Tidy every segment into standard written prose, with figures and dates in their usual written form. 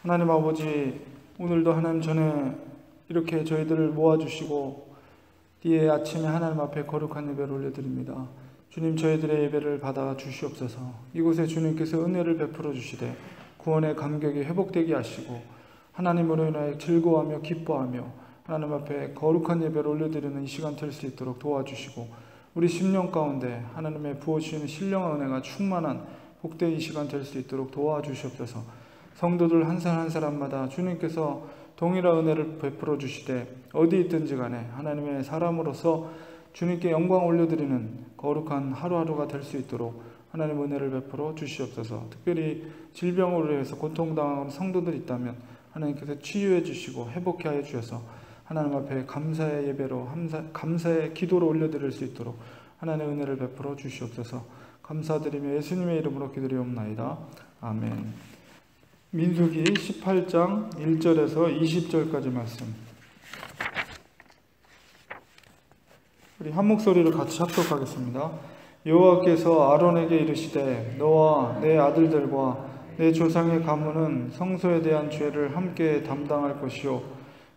하나님 아버지, 오늘도 하나님 전에 이렇게 저희들을 모아주시고 뒤에 아침에 하나님 앞에 거룩한 예배를 올려드립니다. 주님, 저희들의 예배를 받아 주시옵소서. 이곳에 주님께서 은혜를 베풀어 주시되 구원의 감격이 회복되게 하시고 하나님으로 인하여 즐거워하며 기뻐하며 하나님 앞에 거룩한 예배를 올려드리는 이 시간 될 수 있도록 도와주시고, 우리 심령 가운데 하나님의 부어주시는 신령한 은혜가 충만한 복된 이 시간 될 수 있도록 도와주시옵소서. 성도들 한 사람 한 사람마다 주님께서 동일한 은혜를 베풀어 주시되 어디 있든지 간에 하나님의 사람으로서 주님께 영광 올려드리는 거룩한 하루하루가 될 수 있도록 하나님 은혜를 베풀어 주시옵소서. 특별히 질병으로 인해서 고통당하는 성도들이 있다면 하나님께서 치유해 주시고 회복해 하여 주셔서 하나님 앞에 감사의 예배로 감사의 기도로 올려드릴 수 있도록 하나님의 은혜를 베풀어 주시옵소서. 감사드리며 예수님의 이름으로 기도리옵나이다. 아멘. 민수기 18장 1절에서 20절까지 말씀, 우리 한 목소리로 같이 합독하겠습니다. 여호와께서 아론에게 이르시되 너와 내 아들들과 내 조상의 가문은 성소에 대한 죄를 함께 담당할 것이요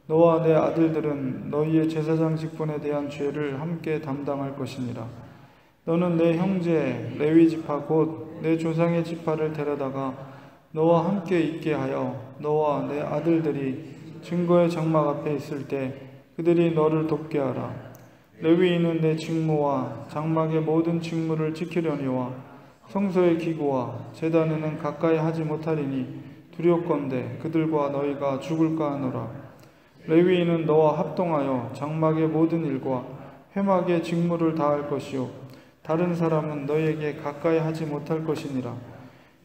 너와 내 아들들은 너희의 제사장 직분에 대한 죄를 함께 담당할 것이니라. 너는 내 형제 레위 지파 곧 내 조상의 지파를 데려다가 너와 함께 있게 하여 너와 내 아들들이 증거의 장막 앞에 있을 때 그들이 너를 돕게 하라. 레위인은 내 직무와 장막의 모든 직무를 지키려니와 성소의 기구와 제단에는 가까이 하지 못하리니 두렵건대 그들과 너희가 죽을까 하노라. 레위인은 너와 합동하여 장막의 모든 일과 회막의 직무를 다할 것이요 다른 사람은 너희에게 가까이 하지 못할 것이니라.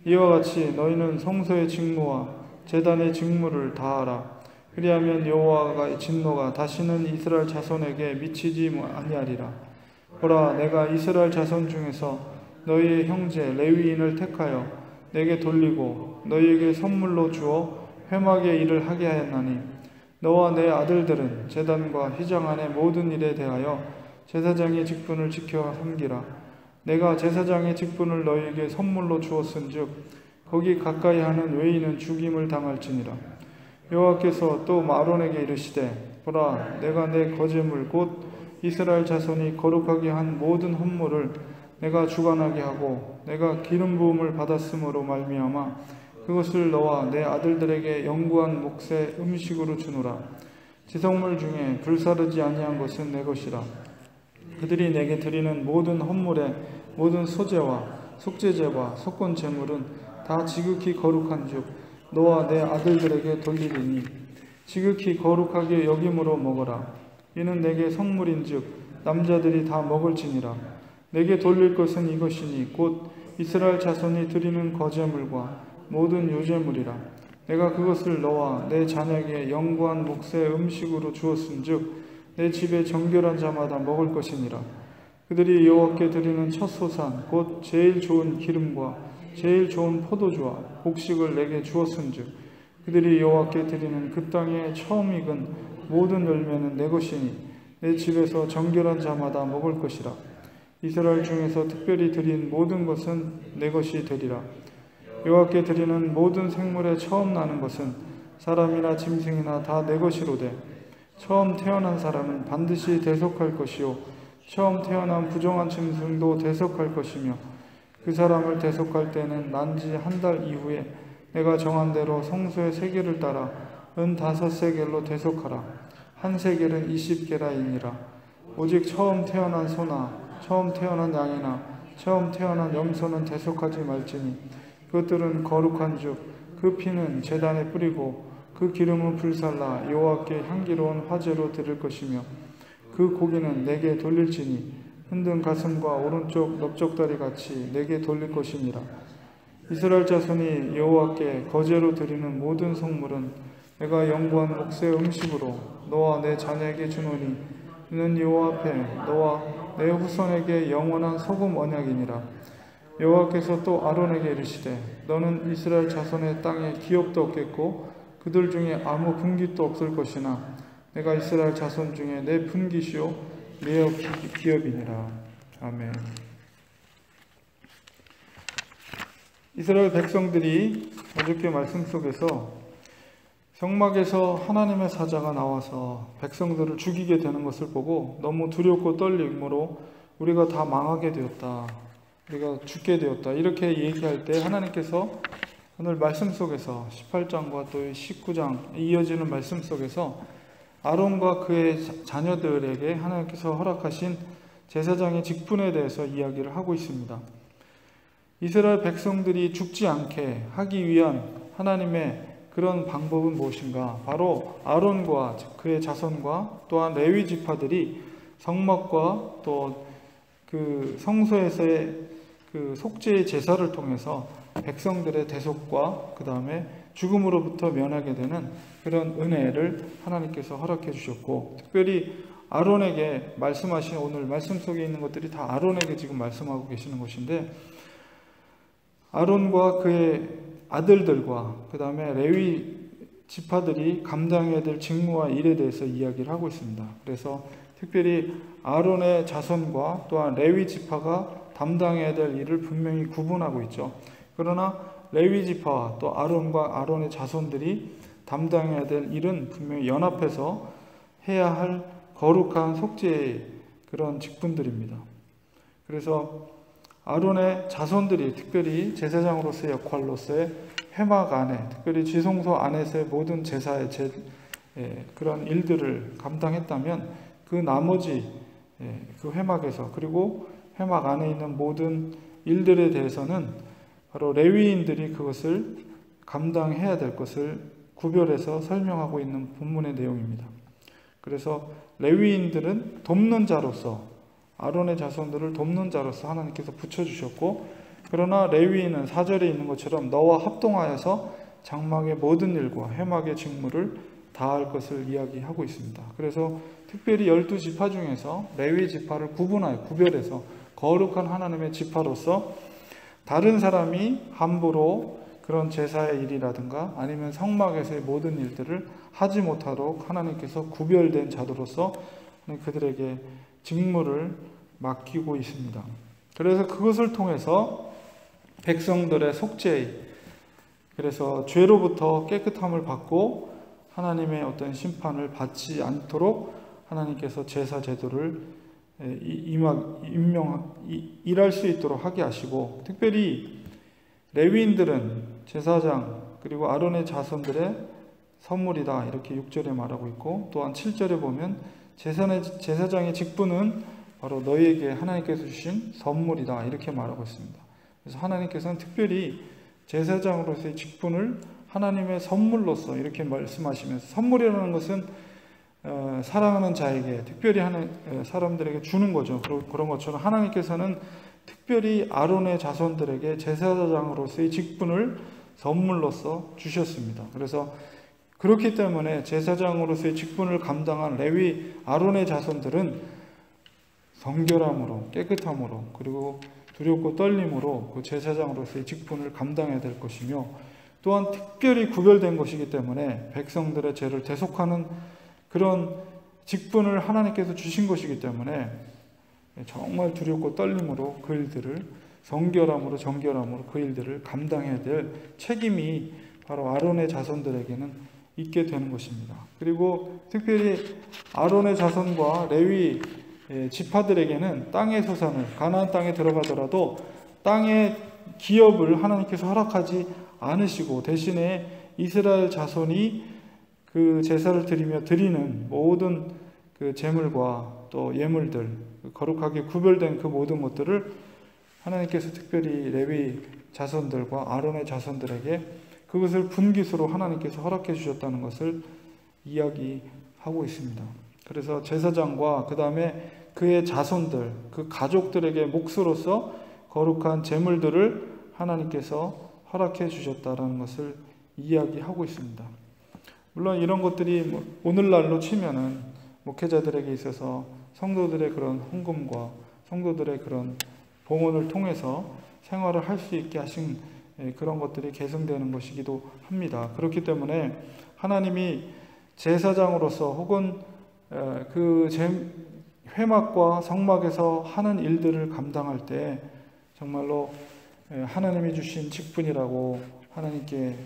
이와 같이 너희는 성소의 직무와 제단의 직무를 다하라. 그리하면 여호와의 진노가 다시는 이스라엘 자손에게 미치지 아니하리라. 보라, 내가 이스라엘 자손 중에서 너희의 형제 레위인을 택하여 내게 돌리고 너희에게 선물로 주어 회막의 일을 하게 하였나니 너와 내 아들들은 제단과 휘장 안의 모든 일에 대하여 제사장의 직분을 지켜 섬기라. 내가 제사장의 직분을 너희에게 선물로 주었은즉 거기 가까이 하는 외인은 죽임을 당할지니라. 여호와께서 또 아론에게 이르시되 보라, 내가 내 거제물 곧 이스라엘 자손이 거룩하게 한 모든 헌물을 내가 주관하게 하고 내가 기름 부음을 받았으므로 말미암아 그것을 너와 내 아들들에게 영구한 몫의 음식으로 주노라. 지성물 중에 불사르지 아니한 것은 내 것이라. 그들이 내게 드리는 모든 헌물의 모든 소제와 속죄제와 속건 제물은 다 지극히 거룩한 즉 너와 내 아들들에게 돌리리니 지극히 거룩하게 여김으로 먹어라. 이는 내게 성물인 즉 남자들이 다 먹을지니라. 내게 돌릴 것은 이것이니 곧 이스라엘 자손이 드리는 거제물과 모든 요제물이라. 내가 그것을 너와 내 자녀에게 영구한 몫의 음식으로 주었은즉 내 집에 정결한 자마다 먹을 것이니라. 그들이 여호와께 드리는 첫 소산 곧 제일 좋은 기름과 제일 좋은 포도주와 곡식을 내게 주었은즉 그들이 여호와께 드리는 그 땅에 처음 익은 모든 열매는 내 것이니 내 집에서 정결한 자마다 먹을 것이라. 이스라엘 중에서 특별히 드린 모든 것은 내 것이 되리라. 여호와께 드리는 모든 생물에 처음 나는 것은 사람이나 짐승이나 다 내 것이로되 처음 태어난 사람은 반드시 대속할 것이요 처음 태어난 부정한 짐승도 대속할 것이며 그 사람을 대속할 때는 난 지 한 달 이후에 내가 정한 대로 성소의 세겔을 따라 은 5세겔로 대속하라. 한 세겔은 20게라이니라. 오직 처음 태어난 소나 처음 태어난 양이나 처음 태어난 염소는 대속하지 말지니 그것들은 거룩한 즉 그 피는 제단에 뿌리고 그 기름은 불살라 여호와께 향기로운 화제로 드릴 것이며 그 고기는 내게 돌릴지니 흔든 가슴과 오른쪽 넓적다리 같이 내게 돌릴 것이니라. 이스라엘 자손이 여호와께 거제로 드리는 모든 성물은 내가 영구한 몫의 음식으로 너와 내 자녀에게 주노니 이는 여호와 앞에 너와 내 후손에게 영원한 소금 언약이니라. 여호와께서 또 아론에게 이르시되 너는 이스라엘 자손의 땅에 기업도 없겠고 그들 중에 아무 분깃도 없을 것이나 내가 이스라엘 자손 중에 내 분깃이요 내 기업이니라. 아멘. 이스라엘 백성들이 어저께 말씀 속에서 성막에서 하나님의 사자가 나와서 백성들을 죽이게 되는 것을 보고 너무 두렵고 떨림으로 우리가 다 망하게 되었다, 우리가 죽게 되었다, 이렇게 얘기할 때 하나님께서 오늘 말씀 속에서 18장과 또 19장 이어지는 말씀 속에서 아론과 그의 자녀들에게 하나님께서 허락하신 제사장의 직분에 대해서 이야기를 하고 있습니다. 이스라엘 백성들이 죽지 않게 하기 위한 하나님의 그런 방법은 무엇인가? 바로 아론과 그의 자손과 또한 레위 지파들이 성막과 또 그 성소에서의 그 속죄의 제사를 통해서 백성들의 대속과 그 다음에 죽음으로부터 면하게 되는 그런 은혜를 하나님께서 허락해 주셨고, 특별히 아론에게 말씀하신 오늘 말씀 속에 있는 것들이 다 아론에게 지금 말씀하고 계시는 것인데, 아론과 그의 아들들과 그 다음에 레위 지파들이 감당해야 될 직무와 일에 대해서 이야기를 하고 있습니다. 그래서 특별히 아론의 자손과 또한 레위 지파가 담당해야 될 일을 분명히 구분하고 있죠. 그러나 레위 지파와 또 아론과 아론의 자손들이 담당해야 될 일은 분명히 연합해서 해야 할 거룩한 속죄의 그런 직분들입니다. 그래서 아론의 자손들이 특별히 제사장으로서의 역할로서의 회막 안에, 특별히 지성소 안에서의 모든 제사의 그런 일들을 감당했다면 그 나머지 그 회막에서, 그리고 회막 안에 있는 모든 일들에 대해서는 바로 레위인들이 그것을 감당해야 될 것을 구별해서 설명하고 있는 본문의 내용입니다. 그래서 레위인들은 돕는 자로서, 아론의 자손들을 돕는 자로서 하나님께서 붙여주셨고, 그러나 레위인은 4절에 있는 것처럼 너와 합동하여서 장막의 모든 일과 회막의 직무를 다할 것을 이야기하고 있습니다. 그래서 특별히 12지파 중에서 레위 지파를 구별해서 거룩한 하나님의 지파로서 다른 사람이 함부로 그런 제사의 일이라든가 아니면 성막에서의 모든 일들을 하지 못하도록 하나님께서 구별된 자들로서 그들에게 직무를 맡기고 있습니다. 그래서 그것을 통해서 백성들의 속죄, 그래서 죄로부터 깨끗함을 받고 하나님의 어떤 심판을 받지 않도록 하나님께서 제사 제도를 일할 수 있도록 하게 하시고, 특별히 레위인들은 제사장 그리고 아론의 자손들의 선물이다, 이렇게 6절에 말하고 있고, 또한 7절에 보면 제사장의 직분은 바로 너희에게 하나님께서 주신 선물이다, 이렇게 말하고 있습니다. 그래서 하나님께서는 특별히 제사장으로서의 직분을 하나님의 선물로서 이렇게 말씀하시면서, 선물이라는 것은 사랑하는 자에게 특별히 사람들에게 주는 거죠. 그런 것처럼 하나님께서는 특별히 아론의 자손들에게 제사장으로서의 직분을 선물로서 주셨습니다. 그래서 그렇기 때문에 제사장으로서의 직분을 감당한 레위 아론의 자손들은 성결함으로, 깨끗함으로, 그리고 두렵고 떨림으로 그 제사장으로서의 직분을 감당해야 될 것이며, 또한 특별히 구별된 것이기 때문에 백성들의 죄를 대속하는 그런 직분을 하나님께서 주신 것이기 때문에 정말 두렵고 떨림으로 그 일들을, 성결함으로 정결함으로 그 일들을 감당해야 될 책임이 바로 아론의 자손들에게는 있게 되는 것입니다. 그리고 특별히 아론의 자손과 레위 지파들에게는 땅의 소산을, 가나안 땅에 들어가더라도 땅의 기업을 하나님께서 허락하지 않으시고, 대신에 이스라엘 자손이 그 제사를 드리며 드리는 모든 그 제물과 또 예물들, 거룩하게 구별된 그 모든 것들을 하나님께서 특별히 레위 자손들과 아론의 자손들에게 그것을 분깃으로 하나님께서 허락해 주셨다는 것을 이야기하고 있습니다. 그래서 제사장과 그 다음에 그의 자손들, 그 가족들에게 몫으로서 거룩한 제물들을 하나님께서 허락해 주셨다는 것을 이야기하고 있습니다. 물론 이런 것들이 오늘날로 치면은 목회자들에게 있어서 성도들의 그런 헌금과 성도들의 그런 봉헌을 통해서 생활을 할 수 있게 하신 그런 것들이 계승되는 것이기도 합니다. 그렇기 때문에 하나님이 제사장으로서 혹은 그 회막과 성막에서 하는 일들을 감당할 때 정말로 하나님이 주신 직분이라고 하나님께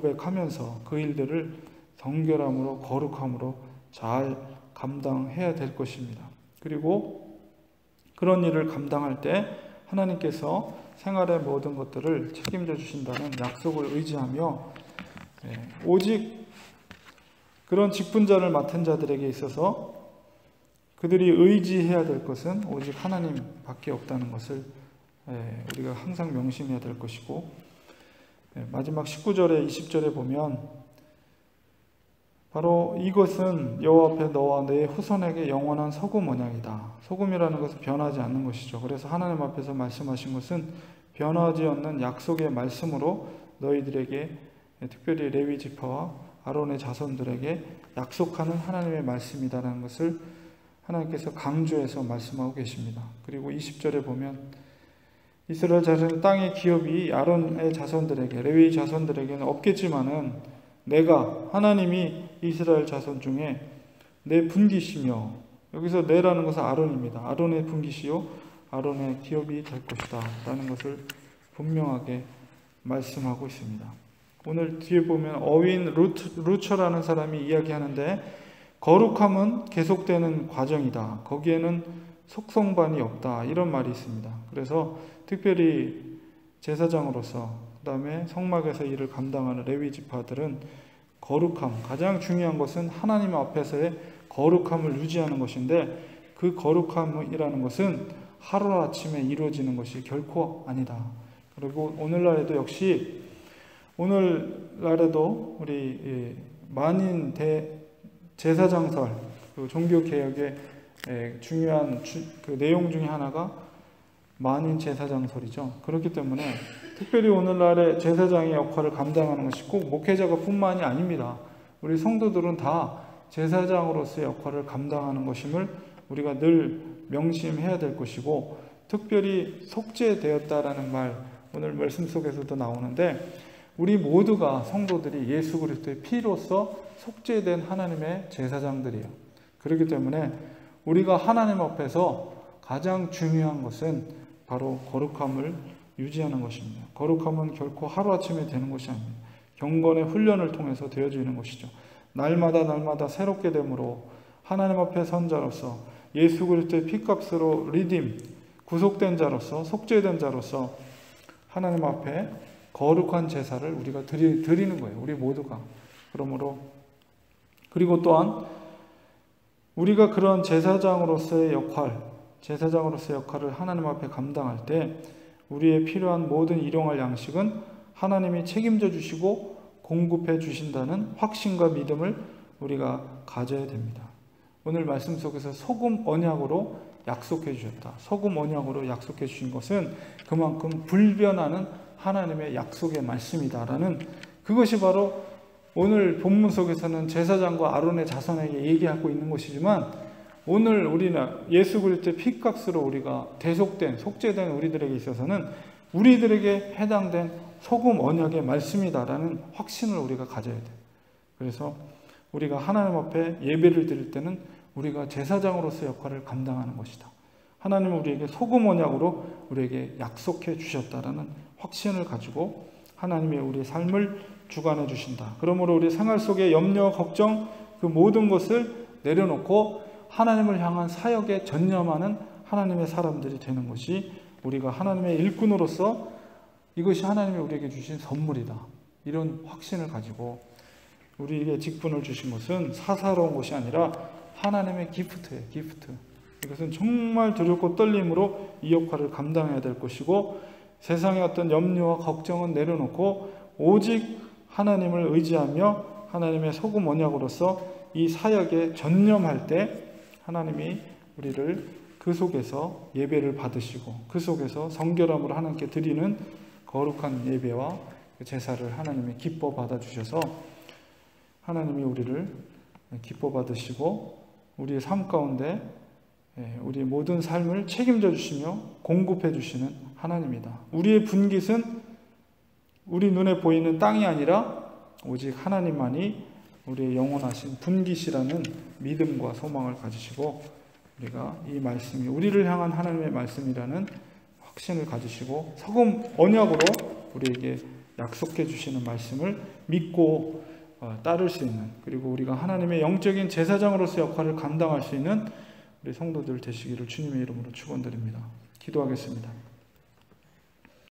고백하면서 그 일들을 정결함으로 거룩함으로 잘 감당해야 될 것입니다. 그리고 그런 일을 감당할 때 하나님께서 생활의 모든 것들을 책임져 주신다는 약속을 의지하며 오직 그런 직분자를 맡은 자들에게 있어서 그들이 의지해야 될 것은 오직 하나님밖에 없다는 것을 우리가 항상 명심해야 될 것이고, 마지막 19절에 20절에 보면 바로 이것은 여호와 앞에 너와 내 후손에게 영원한 소금 언약이다. 소금이라는 것은 변하지 않는 것이죠. 그래서 하나님 앞에서 말씀하신 것은 변하지 않는 약속의 말씀으로 너희들에게, 특별히 레위 지파와 아론의 자손들에게 약속하는 하나님의 말씀이다라는 것을 하나님께서 강조해서 말씀하고 계십니다. 그리고 20절에 보면 이스라엘 자손의 땅의 기업이 아론의 자손들에게, 레위 자손들에게는 없겠지만은 내가, 하나님이 이스라엘 자손 중에 내 분깃이며, 여기서 내라는 것은 아론입니다. 아론의 분깃이요 아론의 기업이 될 것이다 라는 것을 분명하게 말씀하고 있습니다. 오늘 뒤에 보면 어윈 루처라는 사람이 이야기하는데, 거룩함은 계속되는 과정이다. 거기에는 속성반이 없다. 이런 말이 있습니다. 그래서 특별히 제사장으로서, 그 다음에 성막에서 일을 감당하는 레위 지파들은 거룩함, 가장 중요한 것은 하나님 앞에서의 거룩함을 유지하는 것인데, 그 거룩함이라는 것은 하루아침에 이루어지는 것이 결코 아니다. 그리고 오늘날에도 역시, 오늘날에도 우리 만인 제사장설, 그 종교개혁의 중요한 그 내용 중에 하나가 만인 제사장설이죠. 그렇기 때문에 특별히 오늘날의 제사장의 역할을 감당하는 것이 꼭 목회자가 뿐만이 아닙니다. 우리 성도들은 다 제사장으로서의 역할을 감당하는 것임을 우리가 늘 명심해야 될 것이고, 특별히 속죄되었다라는 말, 오늘 말씀 속에서도 나오는데, 우리 모두가, 성도들이 예수 그리스도의 피로써 속죄된 하나님의 제사장들이에요. 그렇기 때문에 우리가 하나님 앞에서 가장 중요한 것은 바로 거룩함을 유지하는 것입니다. 거룩함은 결코 하루아침에 되는 것이 아닙니다. 경건의 훈련을 통해서 되어지는 것이죠. 날마다 새롭게 됨으로 하나님 앞에 선 자로서, 예수 그리스도의 피값으로 리딤, 구속된 자로서, 속죄된 자로서 하나님 앞에 거룩한 제사를 우리가 드리는 거예요. 우리 모두가. 그러므로, 그리고 또한 우리가 그런 제사장으로서의 역할을 하나님 앞에 감당할 때 우리의 필요한 모든 일용할 양식은 하나님이 책임져 주시고 공급해 주신다는 확신과 믿음을 우리가 가져야 됩니다. 오늘 말씀 속에서 소금 언약으로 약속해 주셨다. 소금 언약으로 약속해 주신 것은 그만큼 불변하는 하나님의 약속의 말씀이다라는, 그것이 바로 오늘 본문 속에서는 제사장과 아론의 자손에게 얘기하고 있는 것이지만, 오늘 우리는 예수 그리스도의 피값으로 우리가 대속된, 속죄된 우리들에게 있어서는 우리들에게 해당된 소금 언약의 말씀이다라는 확신을 우리가 가져야 돼요. 그래서 우리가 하나님 앞에 예배를 드릴 때는 우리가 제사장으로서 역할을 감당하는 것이다. 하나님은 우리에게 소금 언약으로 우리에게 약속해 주셨다라는 확신을 가지고 하나님의 우리의 삶을 주관해 주신다. 그러므로 우리 생활 속의 염려, 걱정, 그 모든 것을 내려놓고 하나님을 향한 사역에 전념하는 하나님의 사람들이 되는 것이, 우리가 하나님의 일꾼으로서 이것이 하나님이 우리에게 주신 선물이다. 이런 확신을 가지고 우리에게 직분을 주신 것은 사사로운 것이 아니라 하나님의 기프트예요. 기프트. 이것은 정말 두렵고 떨림으로 이 역할을 감당해야 될 것이고, 세상의 어떤 염려와 걱정은 내려놓고 오직 하나님을 의지하며 하나님의 소금 언약으로서 이 사역에 전념할 때 하나님이 우리를 그 속에서 예배를 받으시고, 그 속에서 성결함으로 하나님께 드리는 거룩한 예배와 제사를 하나님이 기뻐 받아주셔서 하나님이 우리를 기뻐 받으시고 우리의 삶 가운데 우리의 모든 삶을 책임져 주시며 공급해 주시는 하나님이다. 우리의 분깃은 우리 눈에 보이는 땅이 아니라 오직 하나님만이 우리의 영원하신 분깃이라는 믿음과 소망을 가지시고, 우리가 이 말씀이 우리를 향한 하나님의 말씀이라는 확신을 가지시고 소금 언약으로 우리에게 약속해 주시는 말씀을 믿고 따를 수 있는, 그리고 우리가 하나님의 영적인 제사장으로서 역할을 감당할 수 있는 우리 성도들 되시기를 주님의 이름으로 축원드립니다. 기도하겠습니다.